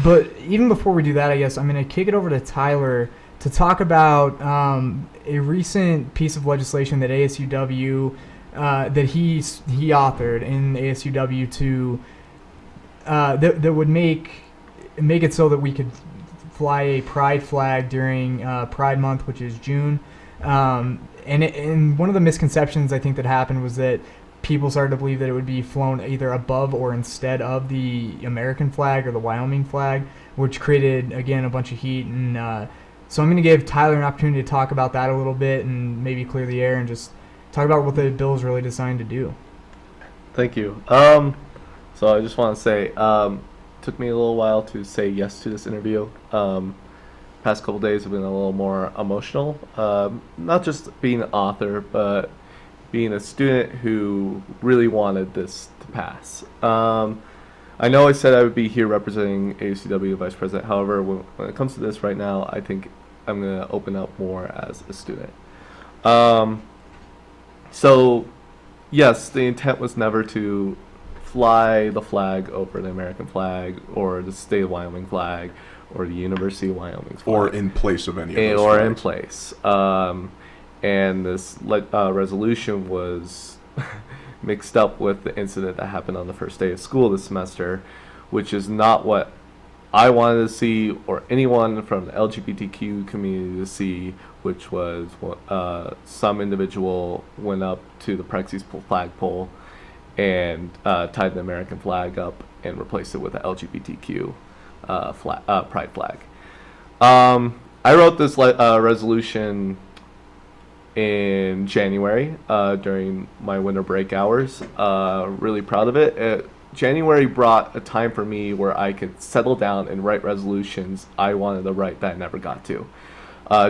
But even before we do that, I guess I'm going to kick it over to Tyler to talk about a recent piece of legislation that ASUW that he authored in ASUW to that would make it so that we could fly a pride flag during Pride Month, which is June. And one of the misconceptions I think that happened was that people started to believe that it would be flown either above or instead of the American flag or the Wyoming flag, which created, again, a bunch of heat. And so I'm going to give Tyler an opportunity to talk about that a little bit and maybe clear the air and just talk about what the bill is really designed to do. Thank you. So I just want to say, took me a little while to say yes to this interview. Past couple days have been a little more emotional. Not just being an author, but being a student who really wanted this to pass. I know I said I would be here representing ASUW Vice President. However, when it comes to this right now, I think I'm going to open up more as a student. So, yes, the intent was never to fly the flag over the American flag or the state of Wyoming flag or the University of Wyoming's flag. Or in place of any of those Or flags. in place. And this resolution was mixed up with the incident that happened on the first day of school this semester, which is not what I wanted to see or anyone from the LGBTQ community to see, which was some individual went up to the Prexy's flagpole and tied the American flag up and replaced it with the LGBTQ pride flag. I wrote this resolution in January during my winter break hours. Really proud of it. January brought a time for me where I could settle down and write resolutions I wanted to write that I never got to.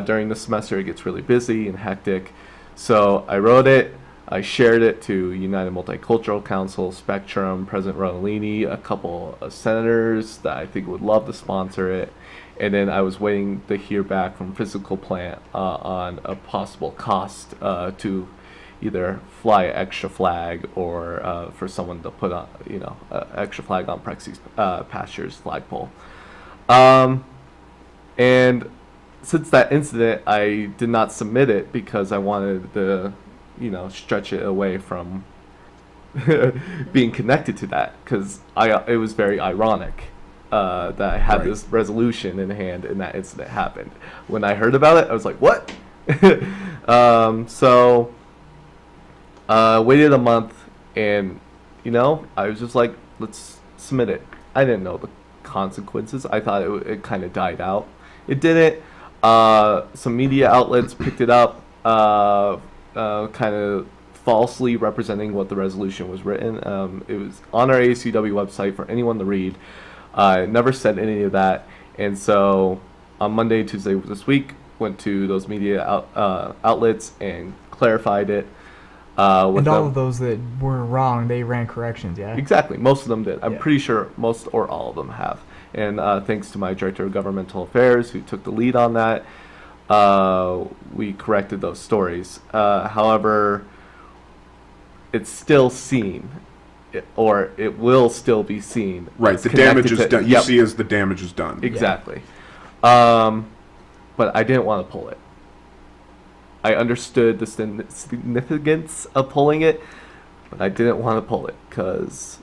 During the semester, it gets really busy and hectic. So I wrote it. I shared it to United Multicultural Council, Spectrum, President Ronellini, a couple of senators that I think would love to sponsor it. And then I was waiting to hear back from Physical Plant on a possible cost to either fly an extra flag or for someone to put on, an extra flag on Prexy's Pastures flagpole. And since that incident, I did not submit it because I wanted to, stretch it away from being connected to that, because it was very ironic that I had this resolution in hand and that incident happened. When I heard about it, I was like, what? So waited a month, and I was just like, let's submit it. I didn't know the consequences. I thought it kind of died out. It didn't. Some media outlets picked it up, kind of falsely representing what the resolution was written. It was on our ASUW website for anyone to read. I never said any of that. And so on Monday, Tuesday this week, went to those media outlets and clarified it. And all of those that were wrong, they ran corrections, yeah? Exactly. Most of them did. I'm pretty sure most or all of them have. And thanks to my Director of Governmental Affairs, who took the lead on that, we corrected those stories. However, it's still seen, or it will still be seen. Right, the damage is done. You see as the damage is done. Exactly. But I didn't want to pull it. I understood the significance of pulling it, but I didn't want to pull it because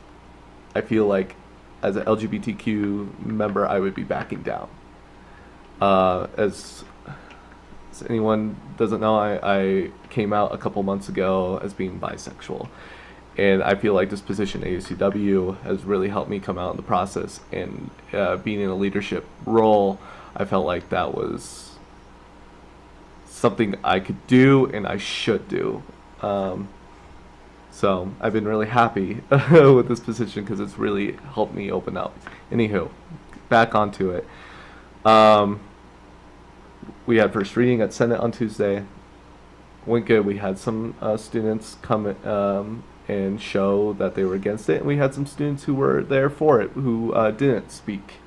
I feel like as an LGBTQ member, I would be backing down. As anyone doesn't know, I came out a couple months ago as being bisexual. And I feel like this position at ASUW has really helped me come out in the process. And being in a leadership role, I felt like that was something I could do and I should do. So I've been really happy with this position because it's really helped me open up. Anywho, back onto it. We had first reading at Senate on Tuesday. Went good. We had some students come and show that they were against it, and we had some students who were there for it who didn't speak.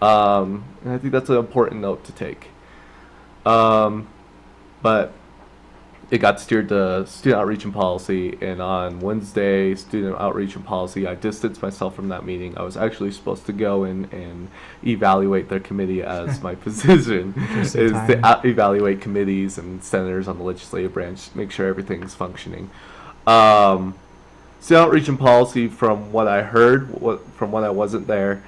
And I think that's an important note to take. But it got steered to student outreach and policy, and on Wednesday, student outreach and policy, I distanced myself from that meeting. I was actually supposed to go in and evaluate their committee as my position is to evaluate committees and senators on the legislative branch, make sure everything's functioning. Student outreach and policy, from what I heard, from when I wasn't there,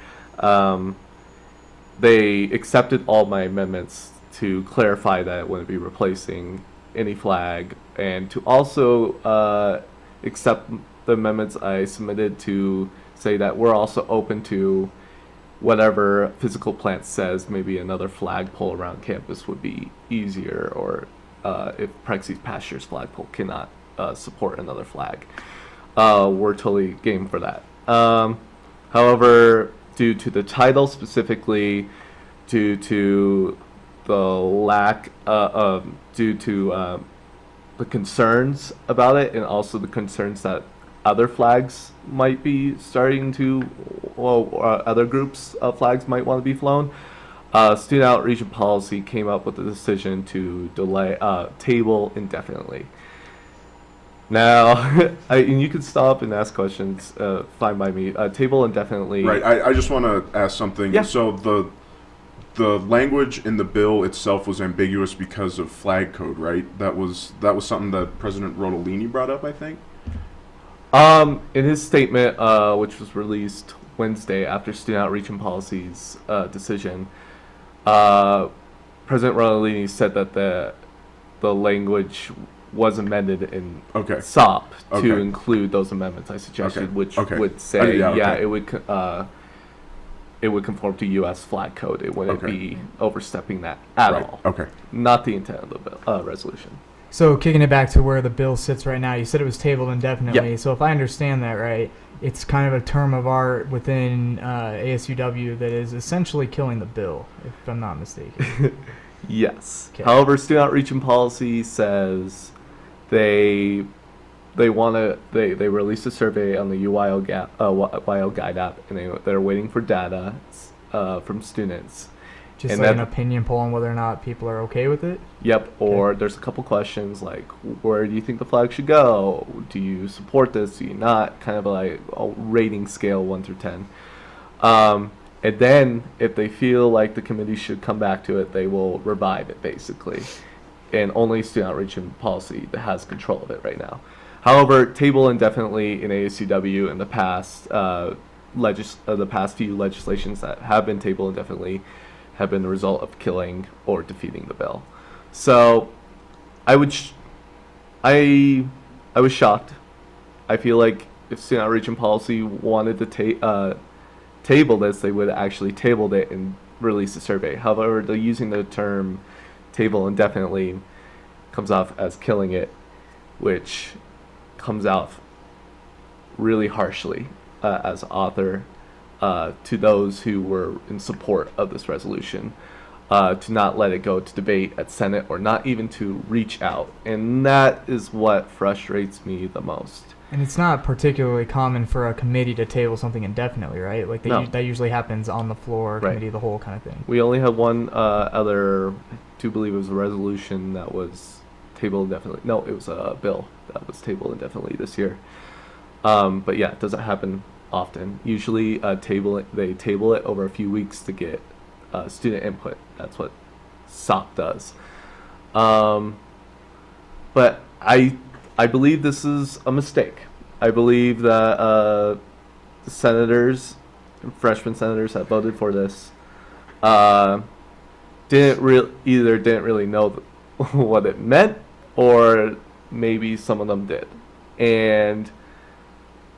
they accepted all my amendments to clarify that it wouldn't be replacing any flag, and to also accept the amendments I submitted to say that we're also open to whatever physical plant says maybe another flagpole around campus would be easier, or if Prexy's Pastures flagpole cannot support another flag. We're totally game for that. However, due to the title specifically, due to the lack due to the concerns about it, and also the concerns that other flags might be starting to, other groups of flags might want to be flown, student outreach and policy came up with the decision to delay, table indefinitely. Now, and you can stop and ask questions, fine by me. Table indefinitely. Right. I just want to ask something. Yeah. So the language in the bill itself was ambiguous because of flag code, right? That was something that President Rodolini brought up, I think. In his statement, which was released Wednesday after Student Outreach and Policy's decision, President Rodolini said that the language was amended in SOP to include those amendments I suggested, which would say, it would conform to U.S. flag code. It wouldn't be overstepping that at all. Okay. Not the intent of the bill, resolution. So kicking it back to where the bill sits right now, you said it was tabled indefinitely. So if I understand that right, it's kind of a term of art within ASUW that is essentially killing the bill, if I'm not mistaken. Yes. Okay. However, Student Outreach and Policy says they released a survey on the UYO Guide app, and they're waiting for data from students. Just and like an opinion poll on whether or not people are okay with it? Yep, or there's a couple questions like, where do you think the flag should go? Do you support this? Do you not? Kind of like a rating scale 1 through 10. And then if they feel like the committee should come back to it, they will revive it basically. And only Student Outreach and Policy that has control of it right now. However, table indefinitely in ASUW in the past, the past few legislations that have been tabled indefinitely have been the result of killing or defeating the bill. So, I was shocked. I feel like if Student Outreach and Policy wanted to table this, they would have actually tabled it and released a survey. However, they're using the term table indefinitely comes off as killing it, which comes out really harshly as author to those who were in support of this resolution, to not let it go to debate at Senate or not even to reach out. And that is what frustrates me the most. And it's not particularly common for a committee to table something indefinitely, right? Like that usually happens on the floor, committee of the whole kind of thing. We only have one other, I do believe it was a resolution that was tabled indefinitely. No, it was a bill that was tabled indefinitely this year. But yeah, it doesn't happen often. Usually they table it over a few weeks to get student input. That's what SOP does. But I believe this is a mistake. I believe that the senators, freshman senators that voted for this, didn't really know what it meant, or maybe some of them did. And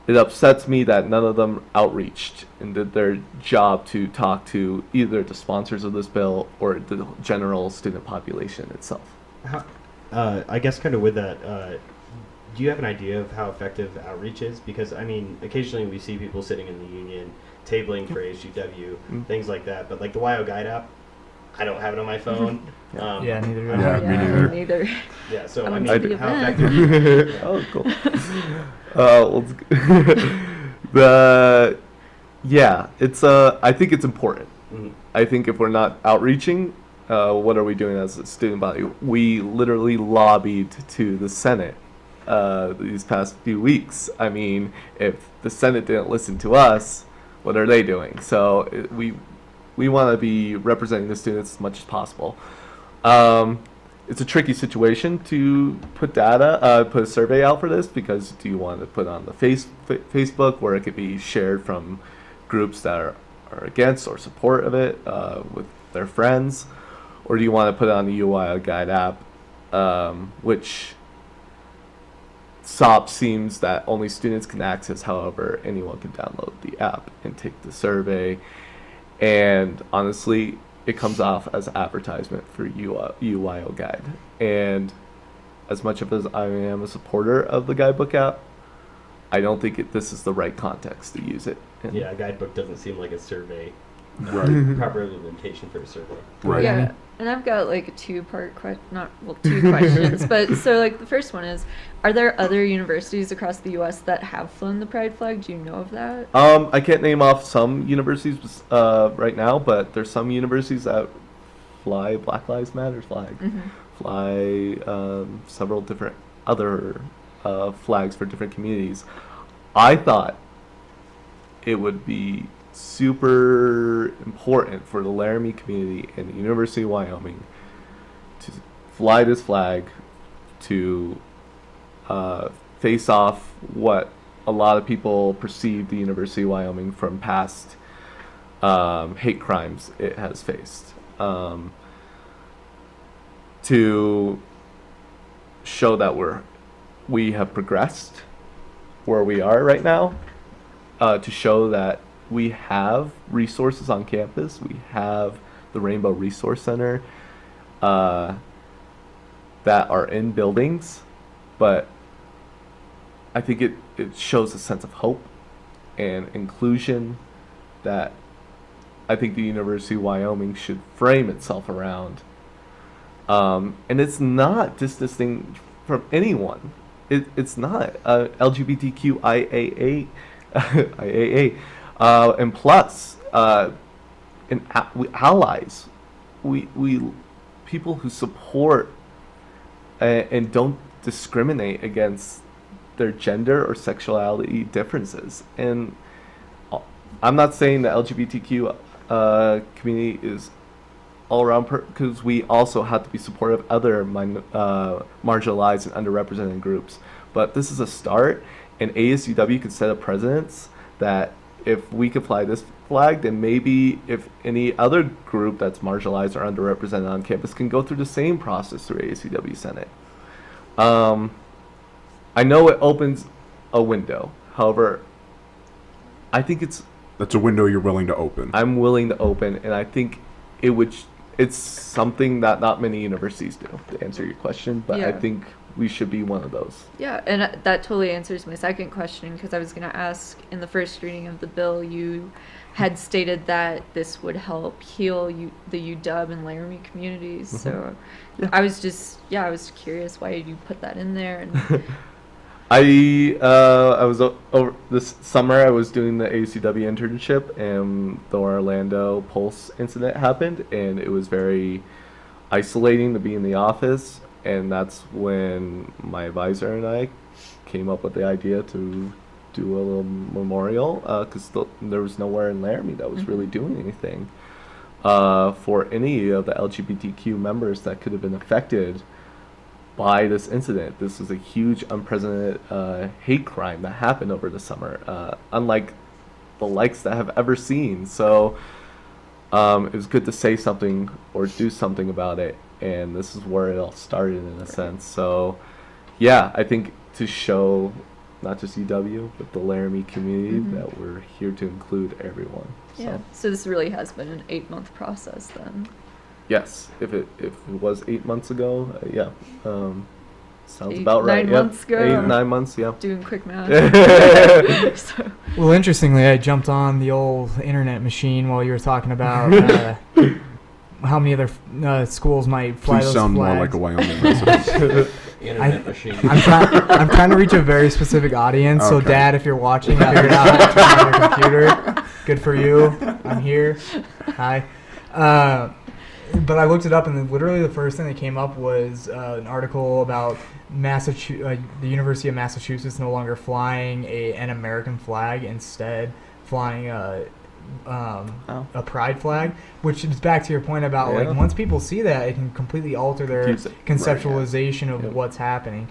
it upsets me that none of them outreached and did their job to talk to either the sponsors of this bill or the general student population itself. I guess kind of with that, do you have an idea of how effective outreach is? Because, I mean, occasionally we see people sitting in the union, tabling for ASUW, things like that. But like the YO Guide app, I don't have it on my phone. Yeah, neither do I. Yeah, me neither. Yeah, so I mean, how event. effective? Oh, cool. It's I think it's important. I think if we're not outreaching, what are we doing as a student body? We literally lobbied to the Senate these past few weeks. I mean, if the Senate didn't listen to us, what are they doing? So we want to be representing the students as much as possible. It's a tricky situation to put put a survey out for this, because do you want to put on the Facebook where it could be shared from groups that are against or support of it with their friends, or do you want to put it on the UIL Guide app, which SOP seems that only students can access, however, anyone can download the app and take the survey. And honestly, it comes off as advertisement for UIL Guide. And as much as I am a supporter of the guidebook app, I don't think this is the right context to use it in. Yeah, a guidebook doesn't seem like a survey. Right. Proper implementation for a survey. Right. Yeah, and I've got like a two questions. But so like the first one is, are there other universities across the U.S. that have flown the pride flag? Do you know of that? I can't name off some universities right now, but there's some universities that fly Black Lives Matter flag, fly several different other flags for different communities. I thought it would be super important for the Laramie community and the University of Wyoming to fly this flag to face off what a lot of people perceive the University of Wyoming from past hate crimes it has faced. To show that we have progressed where we are right now, to show that we have resources on campus. We have the Rainbow Resource Center that are in buildings, but I think it shows a sense of hope and inclusion that I think the University of Wyoming should frame itself around. And it's not distinct from anyone. It's not LGBTQIAA, IAA, and plus, allies. We people who support and don't discriminate against their gender or sexuality differences. And I'm not saying the LGBTQ community is all around, because we also have to be supportive of other marginalized and underrepresented groups. But this is a start, and ASUW could set a precedence that if we could fly this flag, then maybe if any other group that's marginalized or underrepresented on campus can go through the same process through ASUW Senate. I know it opens a window. However, I think That's a window you're willing to open. I'm willing to open, and I think it's something that not many universities do, to answer your question, but I Yeah. think we should be one of those. Yeah, and that totally answers my second question, because I was going to ask, in the first reading of the bill, you had stated that this would help heal the UW and Laramie communities. So I was curious why you put that in there. And I was over this summer. I was doing the ASUW internship, and the Orlando Pulse incident happened, and it was very isolating to be in the office. And that's when my advisor and I came up with the idea to do a little memorial, because there was nowhere in Laramie that was really doing anything for any of the LGBTQ members that could have been affected by this incident. This was a huge, unprecedented hate crime that happened over the summer, unlike the likes that I have ever seen. So it was good to say something or do something about it, and this is where it all started in a sense. So yeah, I think to show not just UW, but the Laramie community that we're here to include everyone. yeah, so this really has been an 8-month process then. Yes, if it was 8 months ago, sounds 8, about right. 9 months ago. 8, 9 months, yeah. Doing quick math. So, Well, interestingly, I jumped on the old internet machine while you were talking about how many other schools might fly Please those sound flags. more like a Wyoming resident. Internet machine. I'm trying to reach a very specific audience. So, Okay. Dad, if you're watching, I figured out how to turn on your computer. Good for you. I'm here. Hi. But I looked it up, and then literally the first thing that came up was an article about the University of Massachusetts no longer flying an American flag, instead flying a pride flag, which is back to your point about like once people see that, it can completely alter their conceptualization of what's happening.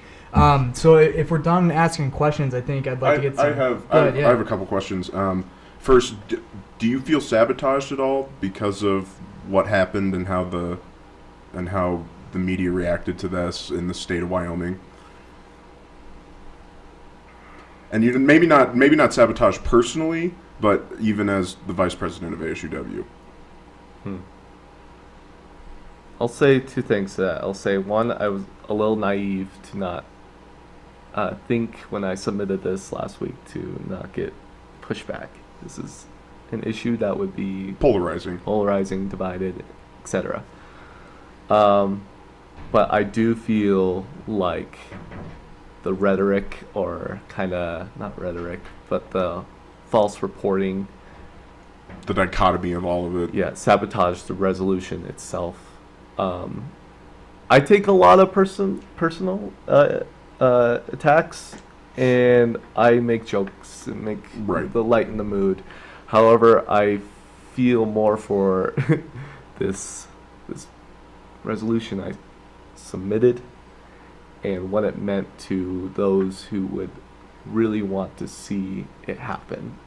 So if we're done asking questions, I think I'd like to get some. I have a couple questions. First, do you feel sabotaged at all because of what happened and how the media reacted to this in the state of Wyoming? And you maybe not sabotage personally, but even as the vice president of ASUW. I'll say two things to that. I'll say, one, I was a little naive to not think when I submitted this last week to not get pushback. This is an issue that would be polarizing, divided, etc. But I do feel like the rhetoric, or kind of not rhetoric, but the false reporting, the dichotomy of all of it, sabotaged the resolution itself. I take a lot of personal attacks, and I make jokes and make the lighten the mood. However, I feel more for this resolution I submitted and what it meant to those who would really want to see it happen.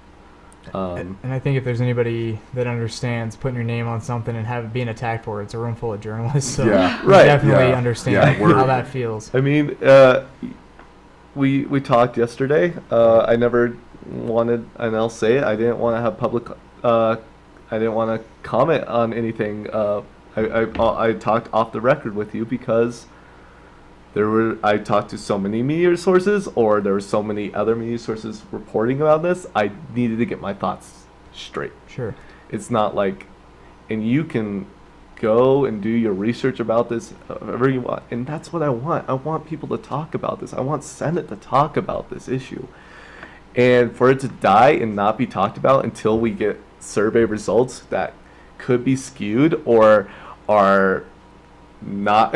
And I think if there's anybody that understands putting your name on something and have it being attacked for it, it's a room full of journalists. So definitely understand how that feels. I mean, we talked yesterday. I never wanted, and I'll say it, I didn't want to have public. I didn't want to comment on anything. I talked off the record with you because I talked to so many media sources, or there were so many other media sources reporting about this. I needed to get my thoughts straight. Sure. It's not like, and you can go and do your research about this however you want, and that's what I want. I want people to talk about this. I want Senate to talk about this issue. And for it to die and not be talked about until we get survey results that could be skewed or are not,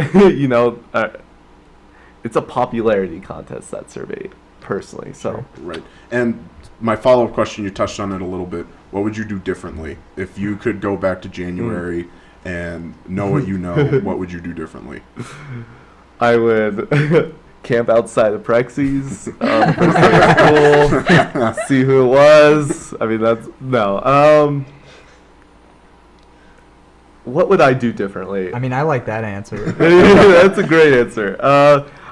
it's a popularity contest, that survey, personally. So right. And my follow-up question, you touched on it a little bit. What would you do differently if you could go back to January and know what you know? What would you do differently? I would camp outside of Prexy's, first day of school, see who it was. I mean, what would I do differently? I mean, I like that answer. That's a great answer.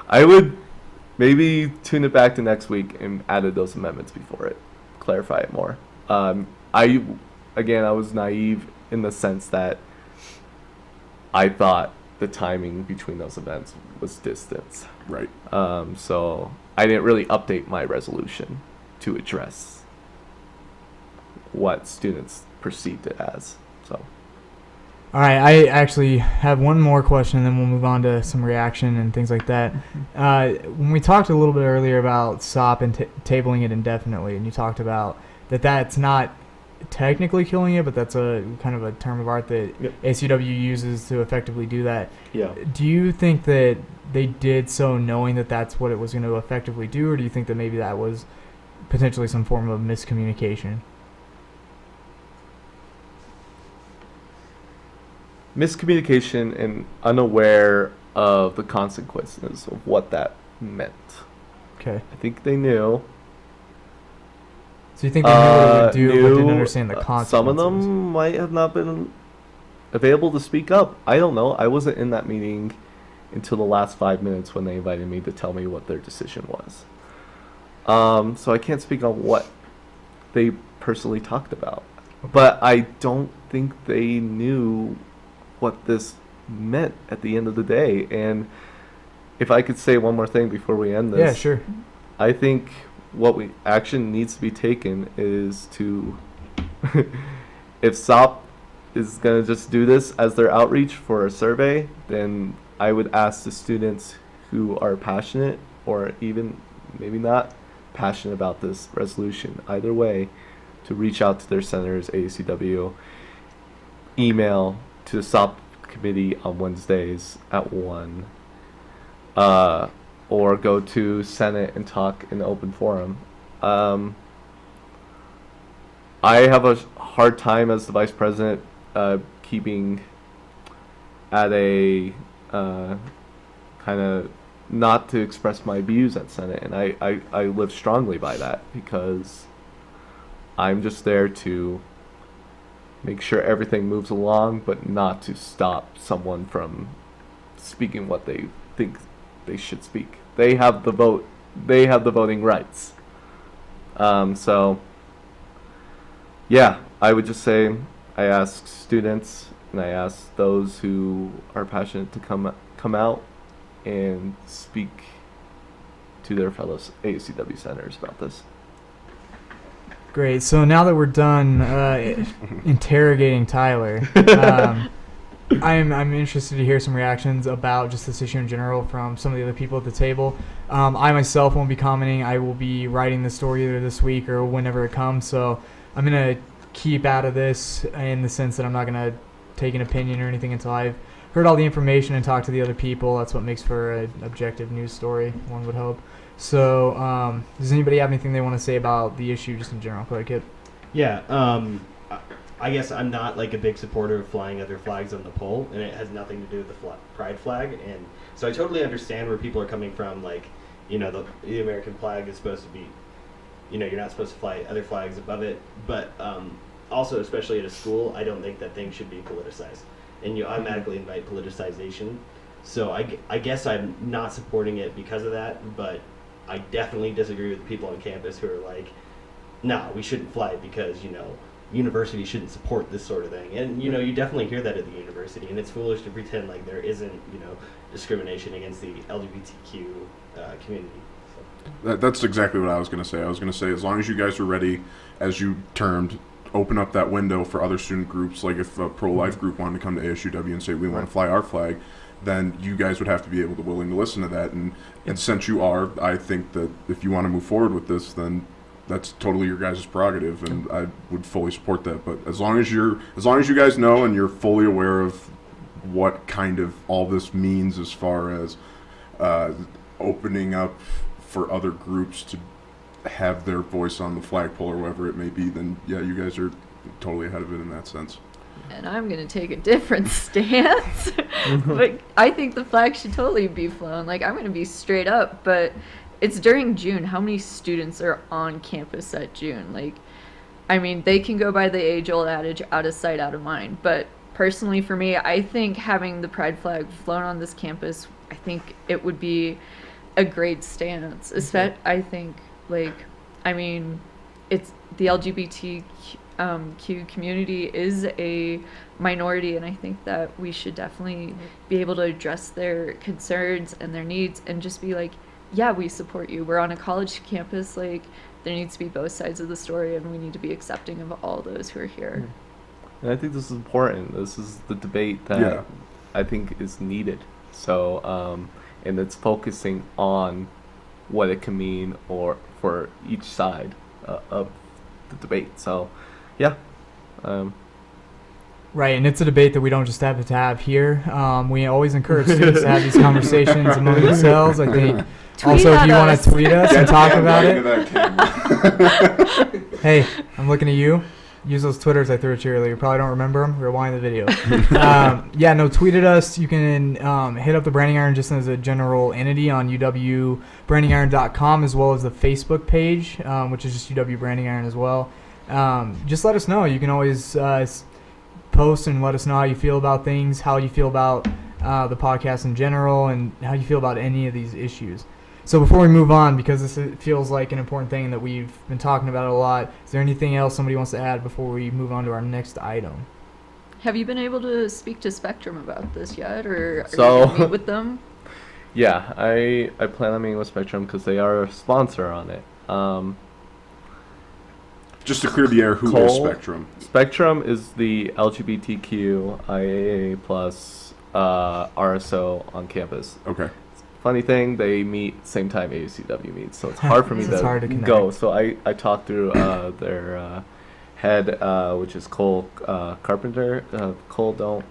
I would maybe tune it back to next week and added those amendments before it, clarify it more. I was naive in the sense that I thought the timing between those events was distance. Right. So I didn't really update my resolution to address what students perceived it as. So. All right, I actually have one more question, and then we'll move on to some reaction and things like that. When we talked a little bit earlier about SOP and tabling it indefinitely, and you talked about that's not technically killing it, but that's a kind of a term of art that ASUW uses to effectively do that. Yeah. Do you think that they did so knowing that that's what it was going to effectively do, or do you think that maybe that was potentially some form of miscommunication? Miscommunication and unaware of the consequences of what that meant. Okay. I think they knew. So you think they knew what it would do, but didn't understand the consequences? Some of them might have not been available to speak up. I don't know. I wasn't in that meeting until the last 5 minutes when they invited me to tell me what their decision was. So I can't speak on what they personally talked about. Okay. But I don't think they knew what this meant at the end of the day. And if I could say one more thing before we end this. Yeah, sure. I think action needs to be taken is to, if SOP is going to just do this as their outreach for a survey, then I would ask the students who are passionate, or even maybe not passionate about this resolution, either way, to reach out to their senators, ASUW, email to the SOP committee on Wednesdays at 1, or go to Senate and talk in open forum. I have a hard time as the vice president keeping at a kind of not to express my views at Senate, and I live strongly by that, because I'm just there to make sure everything moves along, but not to stop someone from speaking what they think they should speak. They have the vote. They have the voting rights. So, yeah, I would just say I ask students and I ask those who are passionate to come out and speak to their fellow ASUW senators about this. Great. So now that we're done interrogating Tyler, I'm interested to hear some reactions about just this issue in general from some of the other people at the table. I myself won't be commenting. I will be writing the story either this week or whenever it comes. So I'm going to keep out of this in the sense that I'm not going to take an opinion or anything until I've heard all the information and talked to the other people. That's what makes for an objective news story, one would hope. So, does anybody have anything they want to say about the issue just in general? Go ahead, Kip. Yeah, I guess I'm not like a big supporter of flying other flags on the pole, and it has nothing to do with the pride flag. And so I totally understand where people are coming from. Like, you know, the American flag is supposed to be, you know, you're not supposed to fly other flags above it. But also, especially at a school, I don't think that thing should be politicized, and you automatically invite politicization. So I guess I'm not supporting it because of that, but I definitely disagree with the people on campus who are like, no, we shouldn't fly because, you know, university shouldn't support this sort of thing. And, you know, you definitely hear that at the university, and it's foolish to pretend like there isn't, you know, discrimination against the LGBTQ community. So. That's exactly what I was going to say. I was going to say, as long as you guys are ready, as you termed, open up that window for other student groups, like if a pro-life group wanted to come to ASUW and say, we want to fly our flag, then you guys would have to be able to willing to listen to that. And since you are, I think that if you want to move forward with this, then that's totally your guys' prerogative, and I would fully support that. But as long as you guys know and you're fully aware of what kind of all this means as far as opening up for other groups to have their voice on the flagpole or whatever it may be, then yeah, you guys are totally ahead of it in that sense. And I'm going to take a different stance. But I think the flag should totally be flown. Like, I'm going to be straight up, but it's during June. How many students are on campus at June? Like, I mean, they can go by the age-old adage, out of sight, out of mind. But personally, for me, I think having the pride flag flown on this campus, I think it would be a great stance. I think, like, I mean, it's the LGBTQ community is a minority, and I think that we should definitely be able to address their concerns and their needs and just be like, yeah, we support you. We're on a college campus. Like, there needs to be both sides of the story, and we need to be accepting of all those who are here. And I think this is important. This is the debate that I think is needed. So, and it's focusing on what it can mean or for each side of the debate. So, yeah. Right, and it's a debate that we don't just have to have here. We always encourage students to have these conversations among themselves. I think also if you want to tweet us and talk about it. Hey, I'm looking at you. Use those Twitters I threw at you earlier. You probably don't remember them. Rewind the video. Tweet at us. You can hit up the Branding Iron just as a general entity on uwbrandingiron.com, as well as the Facebook page, which is just UW Branding Iron as well. Just let us know. You can always post and let us know how you feel about things, how you feel about the podcast in general, and how you feel about any of these issues. So before we move on, because this feels like an important thing that we've been talking about a lot, is there anything else somebody wants to add before we move on to our next item? Have you been able to speak to Spectrum about this yet, or are you So- going to meet with them? Yeah, I plan on meeting with Spectrum because they are a sponsor on it. Just to clear the air, who is Spectrum? Spectrum is the LGBTQ IAA plus RSO on campus. Okay. Funny thing, they meet same time ASUW meets, so it's hard for me It's hard to to connect. go. So I talked through their head, which is Cole Carpenter. Cole, don't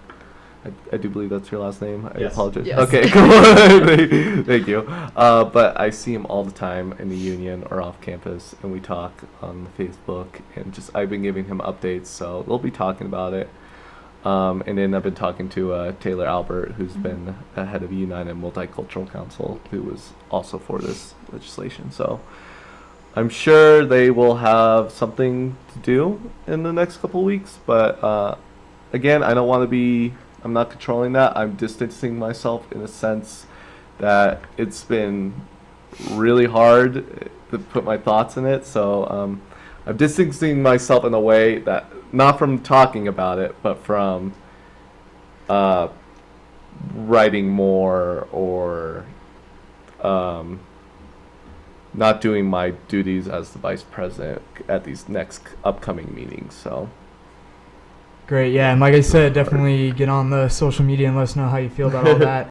I do believe that's your last name. I Yes. apologize. Yes. Okay, cool. Thank you. But I see him all the time in the union or off campus, and we talk on Facebook, and just I've been giving him updates, so we'll be talking about it. And then I've been talking to Taylor Albert, who's been the head of United Multicultural Council, who was also for this legislation. So I'm sure they will have something to do in the next couple of weeks, but again, I don't want to be, I'm not controlling that. I'm distancing myself in a sense that it's been really hard to put my thoughts in it. So I'm distancing myself in a way that, not from talking about it, but from writing more or not doing my duties as the vice president at these next upcoming meetings. So Great, yeah, and like I said, definitely get on the social media and let us know how you feel about all that.